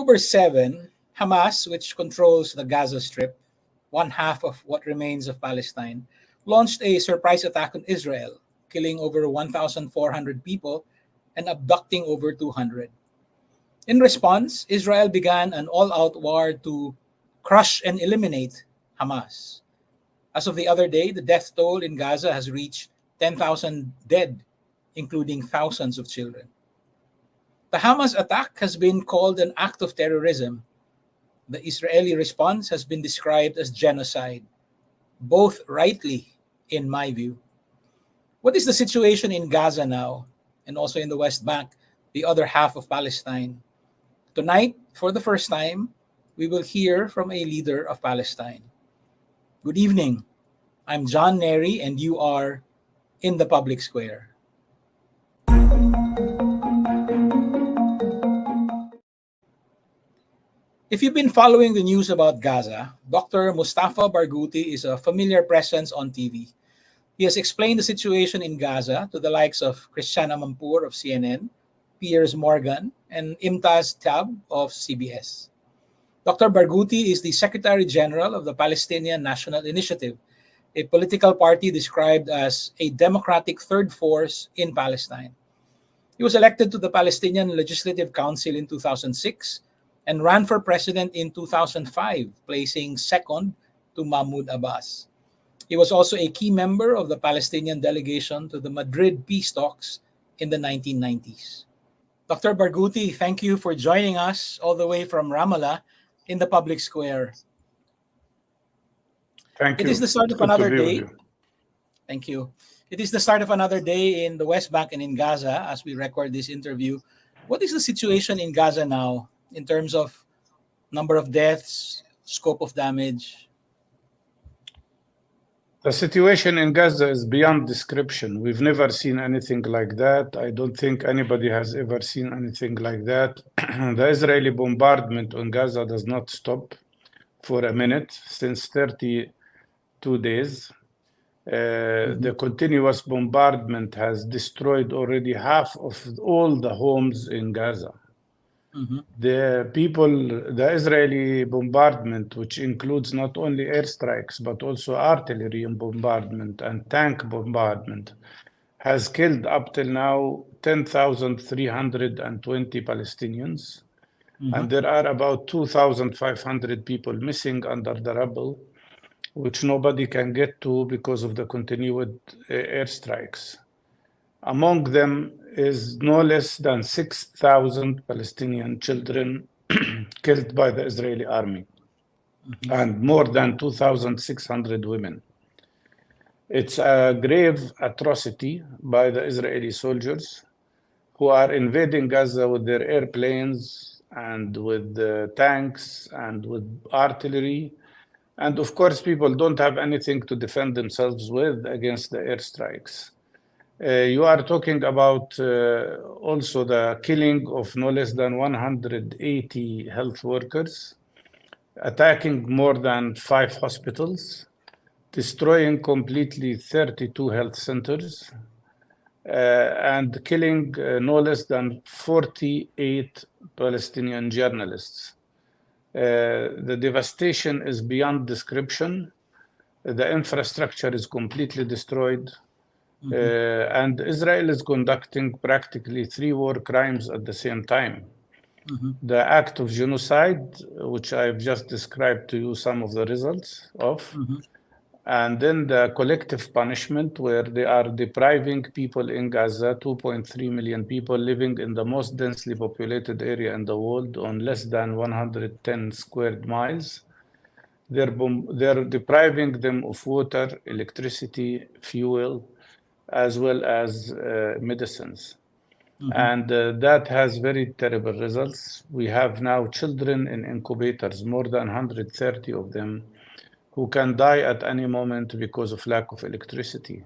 October 7, Hamas, which controls the Gaza Strip, one half of what remains of Palestine, launched a surprise attack on Israel, killing over 1,400 people and abducting over 200. In response, Israel began an all-out war to crush and eliminate Hamas. As of the other day, the death toll in Gaza has reached 10,000 dead, including thousands of children. The Hamas attack has been called an act of terrorism. The Israeli response has been described as genocide, both rightly, in my view. What is the situation in Gaza now, and also in the West Bank, the other half of Palestine? Tonight, for the first time, we will hear from a leader of Palestine. Good evening. I'm John Nery, and you are in the public square. If you've been following the news about Gaza, Dr. Mustafa Barghouti is a familiar presence on TV. He has explained the situation in Gaza to the likes of Christiana Mampur of CNN, Piers Morgan, and Imtaz Tab of CBS. Dr. Barghouti is the Secretary General of the Palestinian National Initiative, a political party described as a democratic third force in Palestine. He was elected to the Palestinian Legislative Council in 2006 and ran for president in 2005, placing second to Mahmoud Abbas. He was also a key member of the Palestinian delegation to the Madrid peace talks in the 1990s. Dr. Barghouti, thank you for joining us all the way from Ramallah in the public square. Thank you. It is the start of another day. Thank you. It is the start of another day in the West Bank and in Gaza as we record this interview. What is the situation in Gaza now in terms of number of deaths, scope of damage? The situation in Gaza is beyond description. We've never seen anything like that. I don't think anybody has ever seen anything like that. The Israeli bombardment on Gaza does not stop for a minute since 32 days. The continuous bombardment has destroyed already half of all the homes in Gaza. The Israeli bombardment, which includes not only airstrikes, but also artillery bombardment and tank bombardment, has killed up till now 10,320 Palestinians. And there are about 2,500 people missing under the rubble, which nobody can get to because of the continued airstrikes. Among them is no less than 6,000 Palestinian children killed by the Israeli army, and more than 2,600 women. It's a grave atrocity by the Israeli soldiers who are invading Gaza with their airplanes and with tanks and with artillery. And of course, people don't have anything to defend themselves with against the airstrikes. You are talking about also the killing of no less than 180 health workers, attacking more than 5 hospitals, destroying completely 32 health centers, and killing no less than 48 Palestinian journalists. The devastation is beyond description. The infrastructure is completely destroyed. And Israel is conducting practically 3 war crimes at the same time. The act of genocide, which I've just described to you some of the results of, and then the collective punishment where they are depriving people in Gaza, 2.3 million people living in the most densely populated area in the world on less than 110 square miles. They're depriving them of water, electricity, fuel, as well as medicines. And that has very terrible results. We have now children in incubators, more than 130 of them, who can die at any moment because of lack of electricity.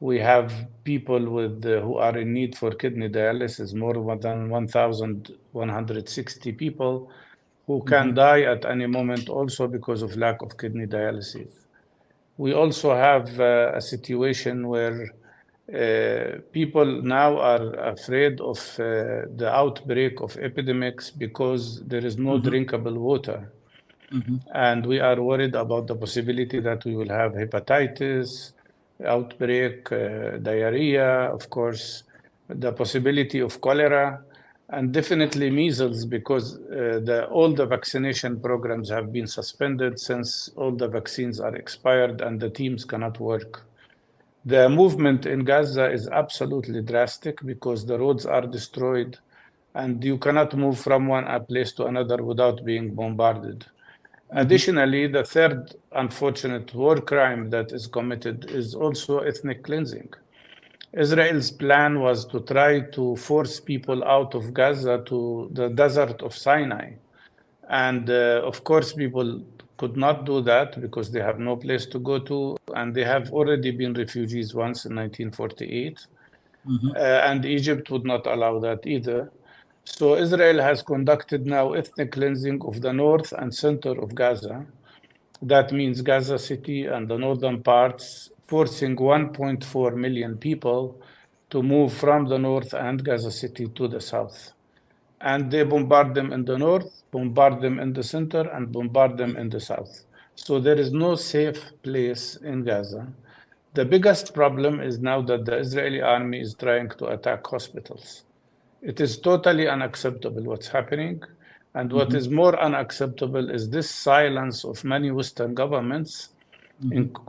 We have people who are in need for kidney dialysis, more than 1,160 people who can die at any moment also because of lack of kidney dialysis. We also have a situation where People now are afraid of the outbreak of epidemics because there is no drinkable water. And we are worried about the possibility that we will have hepatitis, outbreak, diarrhea, of course, the possibility of cholera, and definitely measles because all the vaccination programs have been suspended since all the vaccines are expired and the teams cannot work. The movement in Gaza is absolutely drastic because the roads are destroyed and you cannot move from one place to another without being bombarded. Additionally, the third unfortunate war crime that is committed is also ethnic cleansing. Israel's plan was to try to force people out of Gaza to the desert of Sinai. And of course, people could not do that because they have no place to go to, and they have already been refugees once in 1948. And Egypt would not allow that either. So Israel has conducted now ethnic cleansing of the north and center of Gaza. That means Gaza City and the northern parts, forcing 1.4 million people to move from the north and Gaza City to the south. And they bombard them in the north, bombard them in the center, and bombard them in the south. So there is no safe place in Gaza. The biggest problem is now that the Israeli army is trying to attack hospitals. It is totally unacceptable what's happening. And what is more unacceptable is this silence of many Western governments,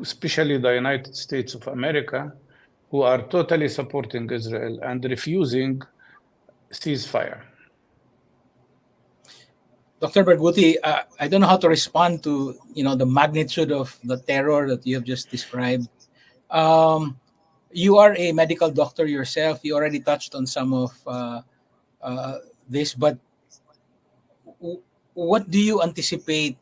especially the United States of America, who are totally supporting Israel and refusing ceasefire. Dr. Barghouti, I don't know how to respond to the magnitude of the terror that you have just described. You are a medical doctor yourself. You already touched on some of this, but what do you anticipate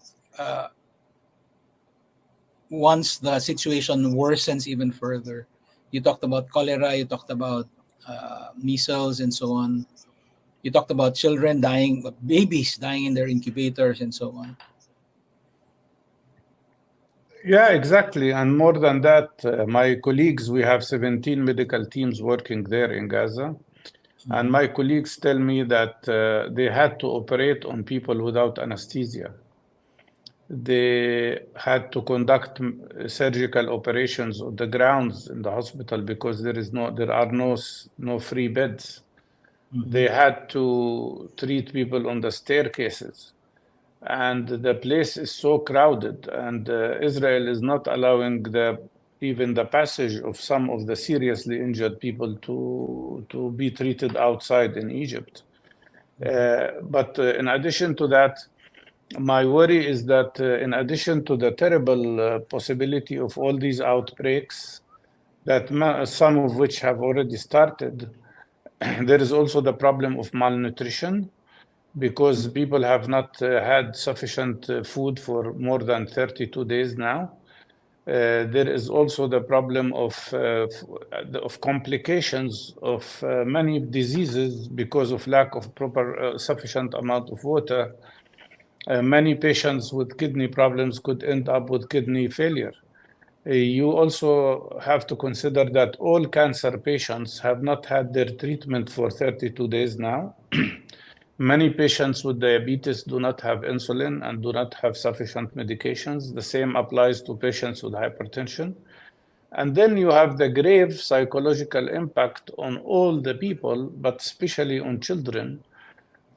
once the situation worsens even further? You talked about cholera, you talked about measles and so on. You talked about children dying, babies dying in their incubators and so on. Yeah, exactly. And more than that, my colleagues, we have 17 medical teams working there in Gaza. And my colleagues tell me that they had to operate on people without anesthesia. They had to conduct surgical operations on the grounds in the hospital because there are no free beds. They had to treat people on the staircases. And the place is so crowded, and Israel is not allowing even the passage of some of the seriously injured people to be treated outside in Egypt. But in addition to that, my worry is that in addition to the terrible possibility of all these outbreaks, that some of which have already started, there is also the problem of malnutrition because people have not had sufficient food for more than 32 days now. There is also the problem of complications of many diseases because of lack of proper sufficient amount of water. Many patients with kidney problems could end up with kidney failure. You also have to consider that all cancer patients have not had their treatment for 32 days now. Many patients with diabetes do not have insulin and do not have sufficient medications. The same applies to patients with hypertension. And then you have the grave psychological impact on all the people, but especially on children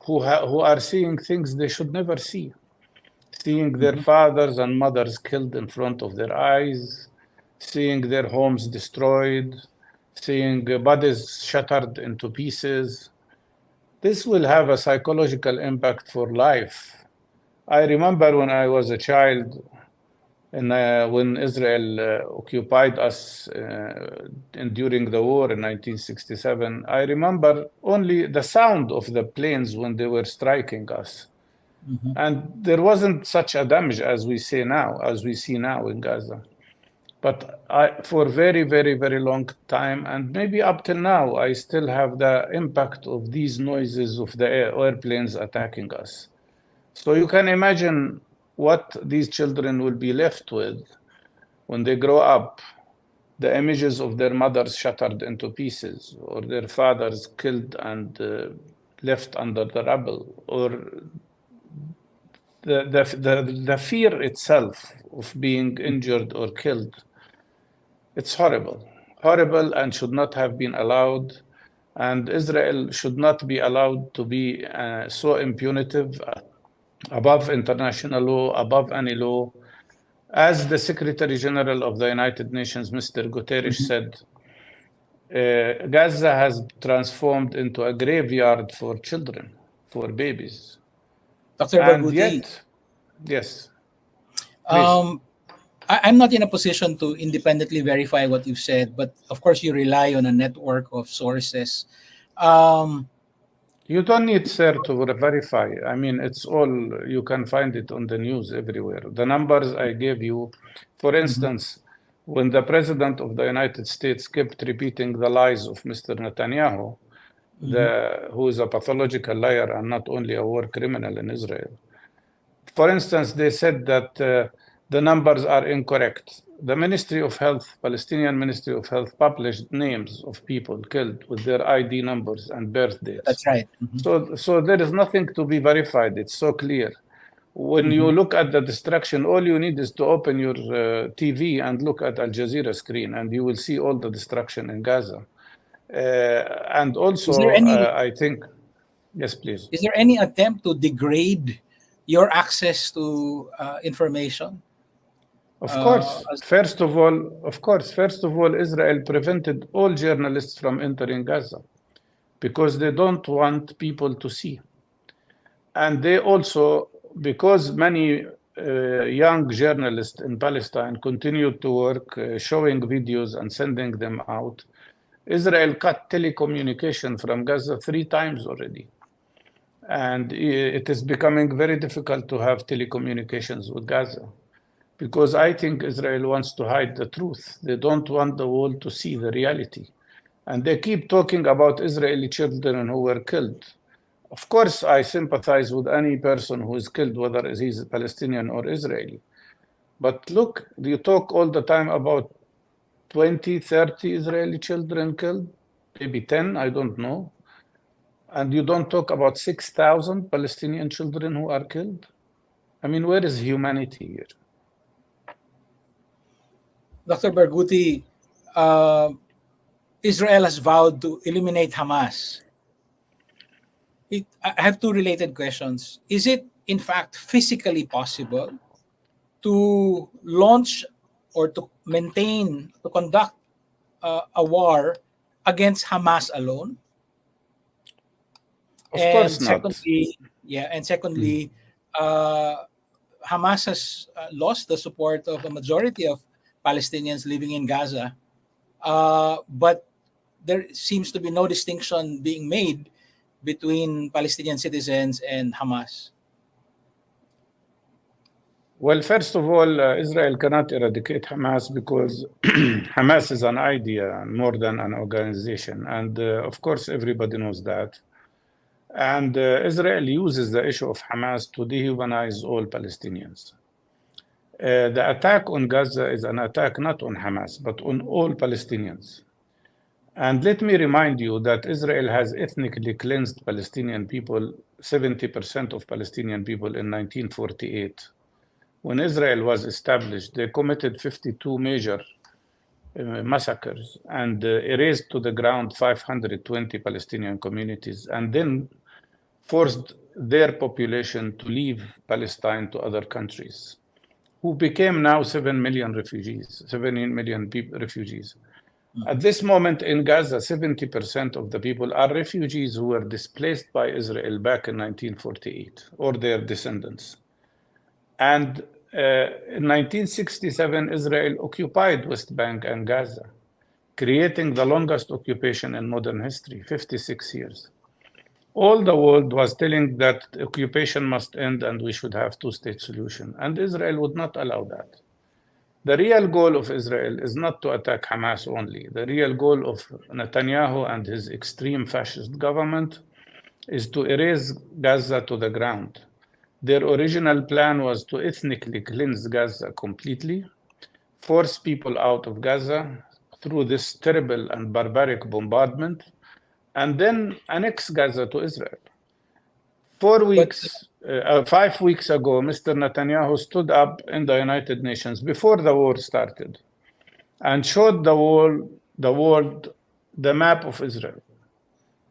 who are seeing things they should never see. Seeing their fathers and mothers killed in front of their eyes, seeing their homes destroyed, seeing bodies shattered into pieces. This will have a psychological impact for life. I remember when I was a child, and when Israel occupied us during the war in 1967, I remember only the sound of the planes when they were striking us. And there wasn't such a damage as we see now in Gaza. But for very, very, very long time, and maybe up till now, I still have the impact of these noises of the airplanes attacking us. So you can imagine what these children will be left with when they grow up. the images of their mothers shattered into pieces, or their fathers killed and left under the rubble, or the fear itself of being injured or killed. It's horrible, horrible, and should not have been allowed. And Israel should not be allowed to be so impunitive, above international law, above any law. As the Secretary General of the United Nations, Mr. Guterres, said, Gaza has transformed into a graveyard for children, for babies. Dr. And Barghouti, yet, yes, please. I'm not in a position to independently verify what you've said, but of course you rely on a network of sources. You don't need, sir, to verify. I mean, it's all, you can find it on the news everywhere. The numbers I gave you, for instance, when the President of the United States kept repeating the lies of Mr. Netanyahu, who is a pathological liar and not only a war criminal in Israel. For instance, they said that the numbers are incorrect. The Ministry of Health, Palestinian Ministry of Health, published names of people killed with their ID numbers and birth dates. That's right. So there is nothing to be verified. It's so clear. When you look at the destruction, all you need is to open your TV and look at Al Jazeera screen, and you will see all the destruction in Gaza. And also, I think, yes, please. Is there any attempt to degrade your access to information? Of course. First of all, Israel prevented all journalists from entering Gaza because they don't want people to see. And they also, because many young journalists in Palestine continued to work, showing videos and sending them out, Israel cut telecommunication from Gaza 3 times already. And it is becoming very difficult to have telecommunications with Gaza, because I think Israel wants to hide the truth. They don't want the world to see the reality. And they keep talking about Israeli children who were killed. Of course, I sympathize with any person who is killed, whether he's Palestinian or Israeli. But look, you talk all the time about 20, 30 Israeli children killed, maybe 10, I don't know. And you don't talk about 6,000 Palestinian children who are killed? I mean, where is humanity here? Dr. Barghouti, Israel has vowed to eliminate Hamas. I have 2 related questions. Is it, in fact, physically possible to launch or to conduct a war against Hamas alone? Of course not. Secondly, Hamas has lost the support of a majority of Palestinians living in Gaza, but there seems to be no distinction being made between Palestinian citizens and Hamas. Well, first of all, Israel cannot eradicate Hamas because Hamas is an idea more than an organization. And of course, everybody knows that. And Israel uses the issue of Hamas to dehumanize all Palestinians. The attack on Gaza is an attack not on Hamas, but on all Palestinians. And let me remind you that Israel has ethnically cleansed Palestinian people, 70% of Palestinian people in 1948. When Israel was established, they committed 52 major massacres and erased to the ground 520 Palestinian communities, and then forced their population to leave Palestine to other countries, who became now 7 million refugees, 17 million refugees. At this moment in Gaza, 70% of the people are refugees who were displaced by Israel back in 1948, or their descendants. And in 1967, Israel occupied West Bank and Gaza, creating the longest occupation in modern history, 56 years. All the world was telling that the occupation must end and we should have 2-state solution, and Israel would not allow that. The real goal of Israel is not to attack Hamas only. The real goal of Netanyahu and his extreme fascist government is to erase Gaza to the ground. Their original plan was to ethnically cleanse Gaza completely, force people out of Gaza, through this terrible and barbaric bombardment and then annex Gaza to Israel. 5 weeks ago, Mr. Netanyahu stood up in the United Nations before the war started and showed the world the map of Israel,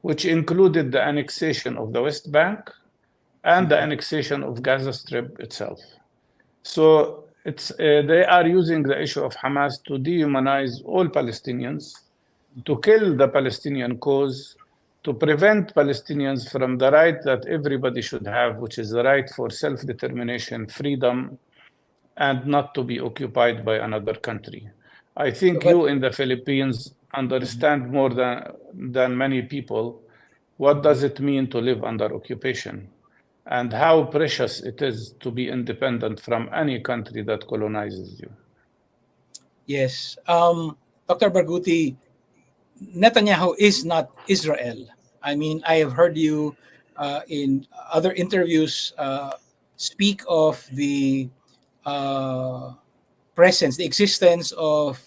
which included the annexation of the West Bank and the annexation of Gaza Strip itself. So they are using the issue of Hamas to dehumanize all Palestinians, to kill the Palestinian cause, to prevent Palestinians from the right that everybody should have, which is the right for self-determination, freedom, and not to be occupied by another country. I think you in the Philippines understand more than many people what does it mean to live under occupation and how precious it is to be independent from any country that colonizes you. Yes. Dr. Barghouti, Netanyahu is not Israel. I mean, I have heard you in other interviews speak of the presence, the existence of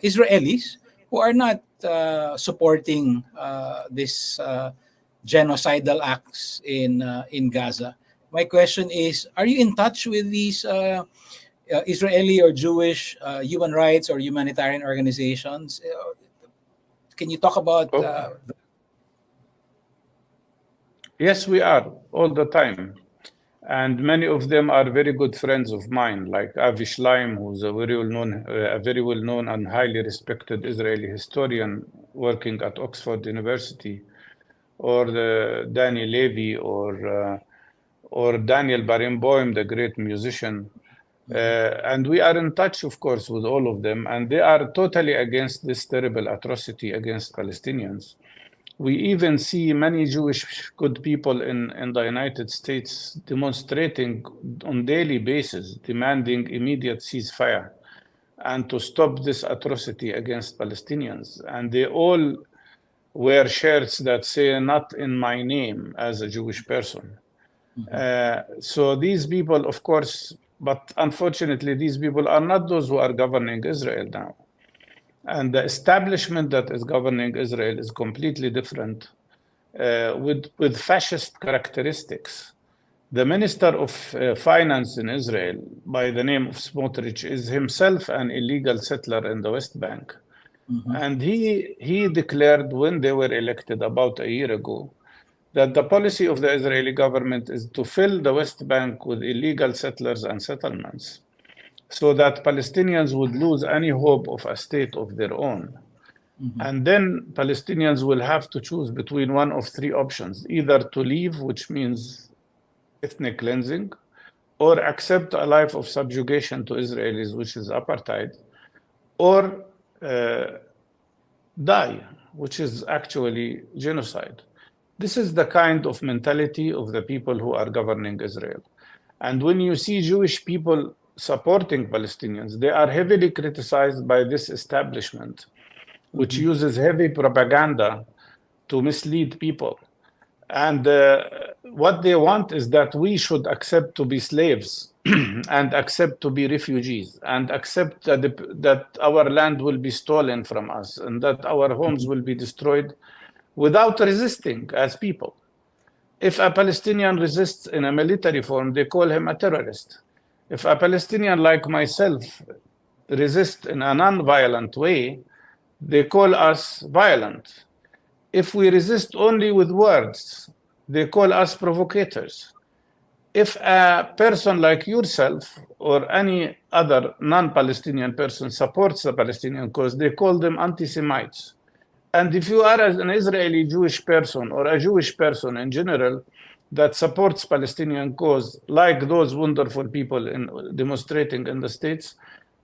Israelis who are not supporting this genocidal acts in Gaza. My question is, are you in touch with these Israeli or Jewish human rights or humanitarian organizations? Can you talk about Yes, we are all the time. And many of them are very good friends of mine, like Avi Shleim, who's a very well-known and highly respected Israeli historian working at Oxford University, or Danny Levy, or Daniel Barenboim, the great musician. And we are in touch, of course, with all of them, and they are totally against this terrible atrocity against Palestinians. We even see many Jewish good people in the United States demonstrating on daily basis, demanding immediate ceasefire and to stop this atrocity against Palestinians. And they all wear shirts that say, "Not in my name," as a Jewish person. So these people, of course, but unfortunately, these people are not those who are governing Israel now. And the establishment that is governing Israel is completely different, with fascist characteristics. The Minister of Finance in Israel, by the name of Smotrich, is himself an illegal settler in the West Bank. And he declared when they were elected about a year ago that the policy of the Israeli government is to fill the West Bank with illegal settlers and settlements, so that Palestinians would lose any hope of a state of their own. And then Palestinians will have to choose between one of three options: either to leave, which means ethnic cleansing, or accept a life of subjugation to Israelis, which is apartheid, or die, which is actually genocide. This is the kind of mentality of the people who are governing Israel. And when you see Jewish people supporting Palestinians, they are heavily criticized by this establishment, which uses heavy propaganda to mislead people. And what they want is that we should accept to be slaves and accept to be refugees and accept that our land will be stolen from us and that our homes will be destroyed without resisting as people. If a Palestinian resists in a military form, they call him a terrorist. If a Palestinian like myself resists in a non-violent way, they call us violent. If we resist only with words, they call us provocators. If a person like yourself or any other non-Palestinian person supports the Palestinian cause, they call them anti-Semites. And if you are an Israeli Jewish person or a Jewish person in general that supports Palestinian cause, like those wonderful people demonstrating in the States,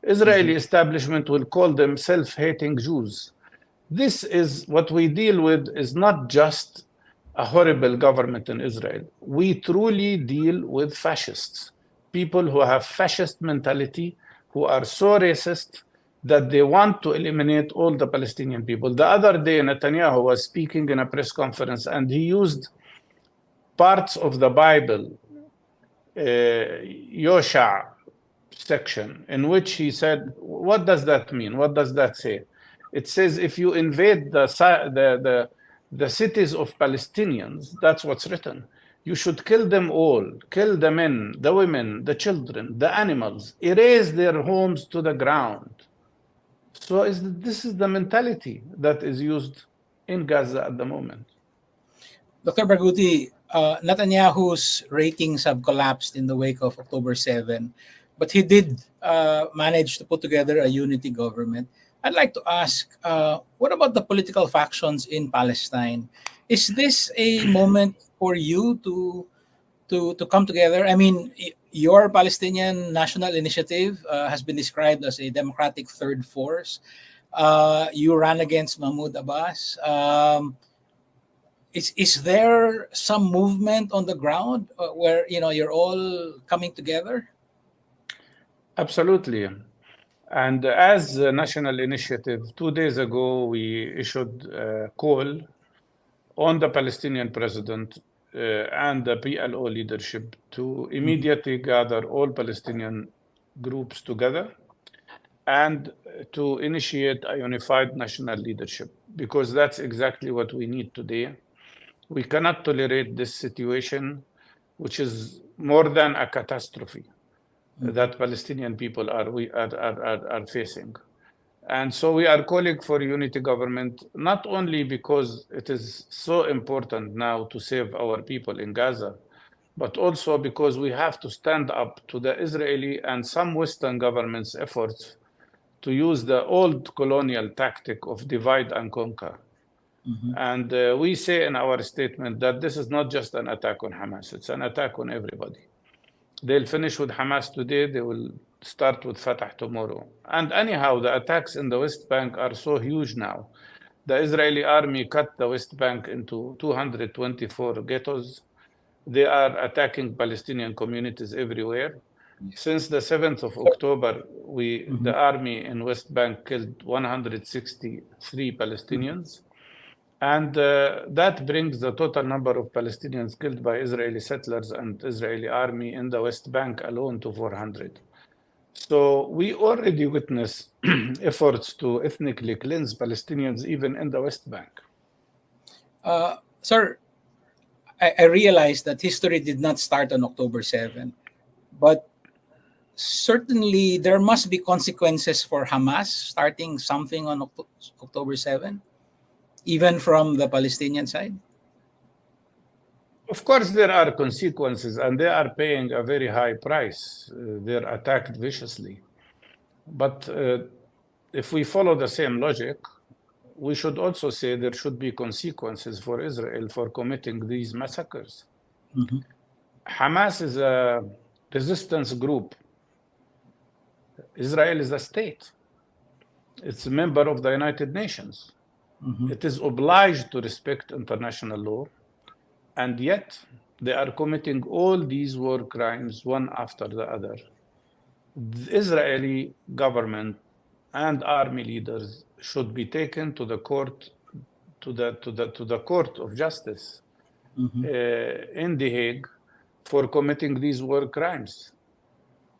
Israeli establishment will call them self-hating Jews. This is what we deal with, is not just a horrible government in Israel. We truly deal with fascists, people who have fascist mentality, who are so racist that they want to eliminate all the Palestinian people. The other day, Netanyahu was speaking in a press conference and he used parts of the Bible, Yosha section, in which he said, what does that mean? What does that say? It says if you invade the cities of Palestinians, that's what's written. You should kill them all, kill the men, the women, the children, the animals, erase their homes to the ground. So this is the mentality that is used in Gaza at the moment. Dr. Barghouti, Netanyahu's ratings have collapsed in the wake of October 7, but he did manage to put together a unity government. I'd like to ask, what about the political factions in Palestine? Is this a moment for you to come together? I mean, your Palestinian National Initiative has been described as a democratic third force. You ran against Mahmoud Abbas. Is there some movement on the ground where you're all coming together? Absolutely. And as a national initiative, 2 days ago, we issued a call on the Palestinian president and the PLO leadership to immediately gather all Palestinian groups together and to initiate a unified national leadership, because that's exactly what we need today. We cannot tolerate this situation, which is more than a catastrophe that Palestinian people are facing. And so we are calling for unity government, not only because it is so important now to save our people in Gaza, but also because we have to stand up to the Israeli and some Western governments' efforts to use the old colonial tactic of divide and conquer. And we say in our statement that this is not just an attack on Hamas, it's an attack on everybody. They'll finish with Hamas today, they will start with Fatah tomorrow. And anyhow, the attacks in the West Bank are so huge now. The Israeli army cut the West Bank into 224 ghettos. They are attacking Palestinian communities everywhere. Since the 7th of October, the army in West Bank killed 163 Palestinians. And that brings the total number of Palestinians killed by Israeli settlers and Israeli army in the West Bank alone to 400. So we already witness efforts to ethnically cleanse Palestinians even in the West Bank. Sir, I realize that history did not start on October 7, but certainly there must be consequences for Hamas starting something on October 7. Even from the Palestinian side? Of course, there are consequences, and they are paying a very high price. They're attacked viciously. But if we follow the same logic, we should also say there should be consequences for Israel for committing these massacres. Hamas is a resistance group. Israel is a state. It's a member of the United Nations. It is obliged to respect international law, and yet they are committing all these war crimes one after the other. The Israeli government and army leaders should be taken to the court, to the court of justice in The Hague for committing these war crimes.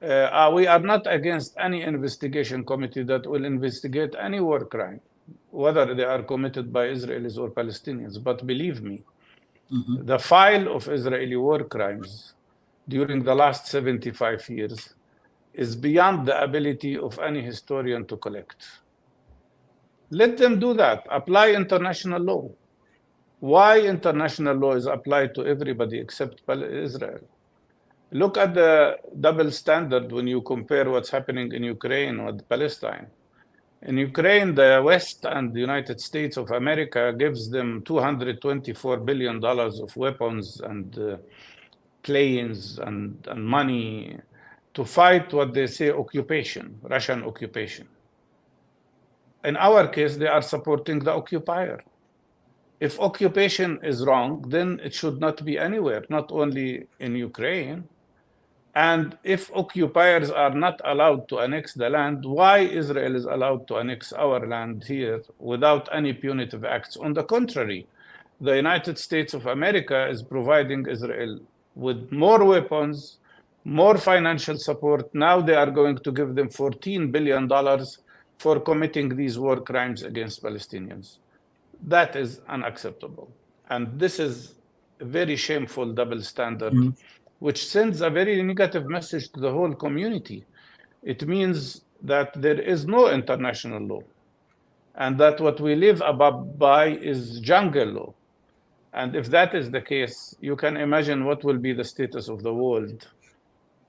We are not against any investigation committee that will investigate any war crime, whether they are committed by Israelis or Palestinians. But believe me, the file of Israeli war crimes during the last 75 years is beyond the ability of any historian to collect. Let them do that. Apply international law. Why international law is applied to everybody except Israel? Look at the double standard when you compare what's happening in Ukraine with Palestine. In Ukraine, the West and the United States of America gives them $224 billion of weapons and planes and money to fight what they say occupation, Russian occupation. In our case, they are supporting the occupier. If occupation is wrong, then it should not be anywhere, not only in Ukraine. And if occupiers are not allowed to annex the land, why Israel is allowed to annex our land here without any punitive acts? On the contrary, the United States of America is providing Israel with more weapons, more financial support. Now they are going to give them $14 billion for committing these war crimes against Palestinians. That is unacceptable. And this is a very shameful double standard, which sends a very negative message to the whole community. It means that there is no international law, and that what we live above by is jungle law. And if that is the case, you can imagine what will be the status of the world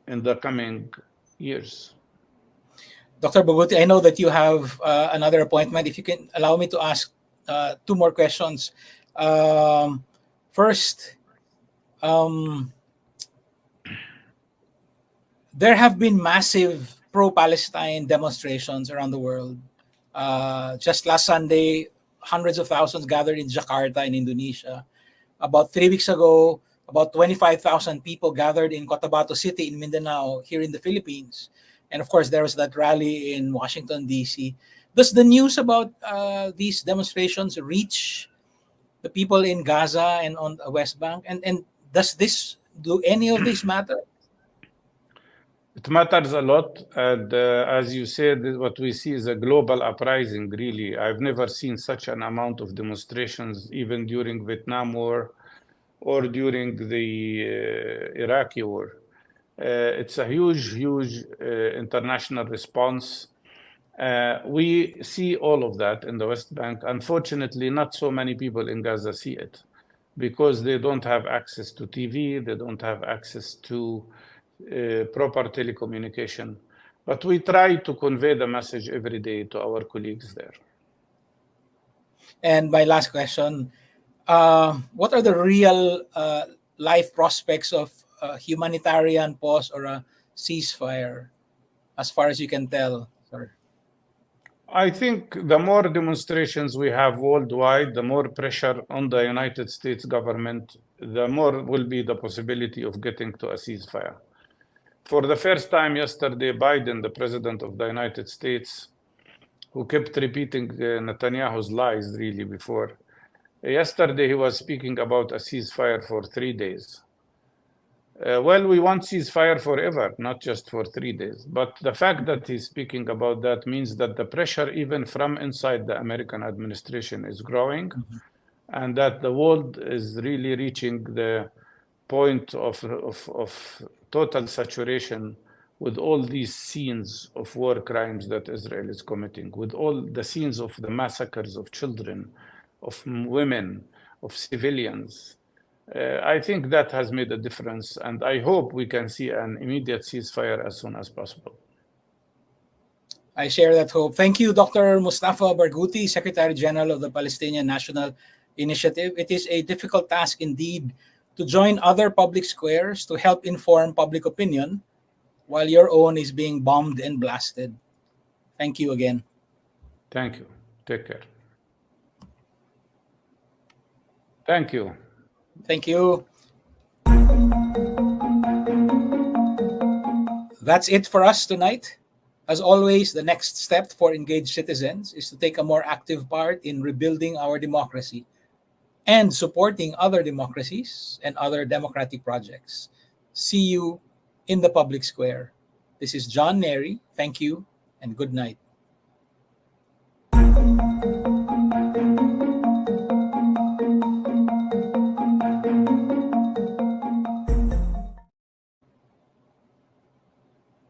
in the coming years. Dr. Barghouti, I know that you have another appointment. If you can allow me to ask two more questions. First, there have been massive pro-Palestine demonstrations around the world. Just last Sunday, hundreds of thousands gathered in Jakarta in Indonesia. About 3 weeks ago, about 25,000 people gathered in Cotabato City in Mindanao, here in the Philippines. And of course, there was that rally in Washington, D.C. Does the news about these demonstrations reach the people in Gaza and on the West Bank? And do any of this matter? It matters a lot. And as you said, what we see is a global uprising, really. I've never seen such an amount of demonstrations, even during Vietnam War or during the Iraqi War. It's a huge international response. We see all of that in the West Bank. Unfortunately, not so many people in Gaza see it because they don't have access to TV, they don't have access to proper telecommunication. But we try to convey the message every day to our colleagues there. And my last question, what are the real life prospects of a humanitarian pause or a ceasefire, as far as you can tell, sir? I think the more demonstrations we have worldwide, the more pressure on the United States government, the more will be the possibility of getting to a ceasefire. For the first time yesterday, Biden, the president of the United States, who kept repeating Netanyahu's lies really before, yesterday he was speaking about a ceasefire for 3 days. Well, we want ceasefire forever, not just for 3 days. But the fact that he's speaking about that means that the pressure, even from inside the American administration, is growing, and that the world is really reaching the point of total saturation with all these scenes of war crimes that Israel is committing, with all the scenes of the massacres of children, of women, of civilians. I think that has made a difference, and I hope we can see an immediate ceasefire as soon as possible. I share that hope. Thank you, Dr. Mustafa Barghouti, Secretary General of the Palestinian National Initiative. It is a difficult task indeed to join other public squares to help inform public opinion while your own is being bombed and blasted. Thank you again. Thank you. Take care. Thank you. Thank you. That's it for us tonight. As always, the next step for engaged citizens is to take a more active part in rebuilding our democracy and supporting other democracies and other democratic projects. See you in the public square. This is John Nery. Thank you and good night.